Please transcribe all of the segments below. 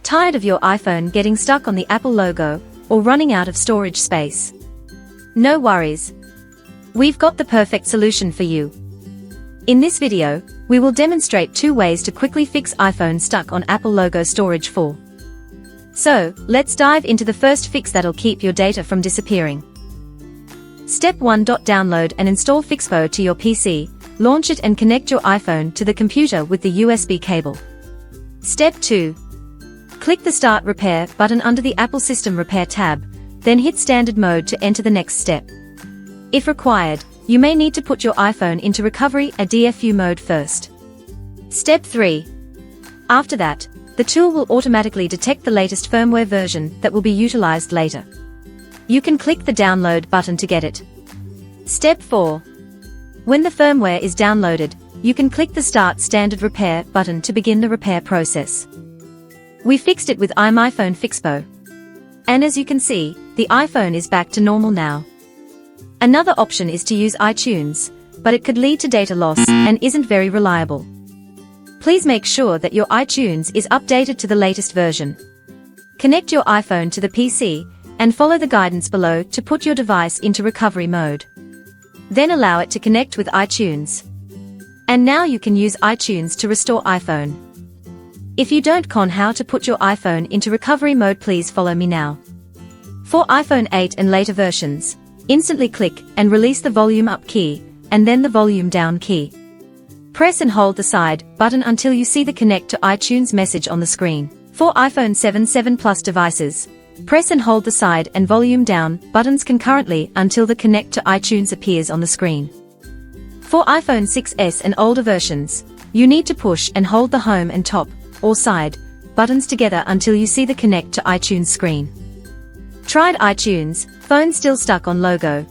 Tired of your iPhone getting stuck on the Apple logo or running out of storage space? No worries. We've got the perfect solution for you. In this video, we will demonstrate 2 ways to quickly fix iPhone stuck on Apple logo storage for. So, let's dive into the first fix that'll keep your data from disappearing. Step 1. Download and install Fixppo to your PC, launch it and connect your iPhone to the computer with the USB cable. Step 2. Click the Start Repair button under the Apple System Repair tab, then hit Standard Mode to enter the next step. If required, you may need to put your iPhone into Recovery or DFU mode first. Step 3. After that, the tool will automatically detect the latest firmware version that will be utilized later. You can click the Download button to get it. Step 4. When the firmware is downloaded, you can click the Start Standard Repair button to begin the repair process. We fixed it with iMyFone Fixppo. And as you can see, the iPhone is back to normal now. Another option is to use iTunes, but it could lead to data loss and isn't very reliable. Please make sure that your iTunes is updated to the latest version. Connect your iPhone to the PC and follow the guidance below to put your device into recovery mode. Then allow it to connect with iTunes. And now you can use iTunes to restore iPhone. If you don't know how to put your iPhone into recovery mode, please follow me now. For iPhone 8 and later versions, instantly click and release the volume up key, and then the volume down key. Press and hold the side button until you see the Connect to iTunes message on the screen. For iPhone 7 Plus devices, press and hold the side and volume down buttons concurrently until the Connect to iTunes appears on the screen. For iPhone 6s and older versions, you need to push and hold the home and top, or side, buttons together until you see the Connect to iTunes screen. Tried iTunes, phone still stuck on logo?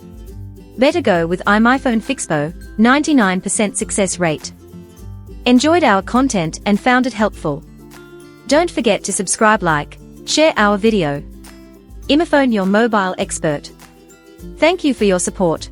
Better go with iMyFone Fixppo, 99% success rate. Enjoyed our content and found it helpful? Don't forget to subscribe, like, share our video. iMyFone-Your mobile expert. Thank you for your support.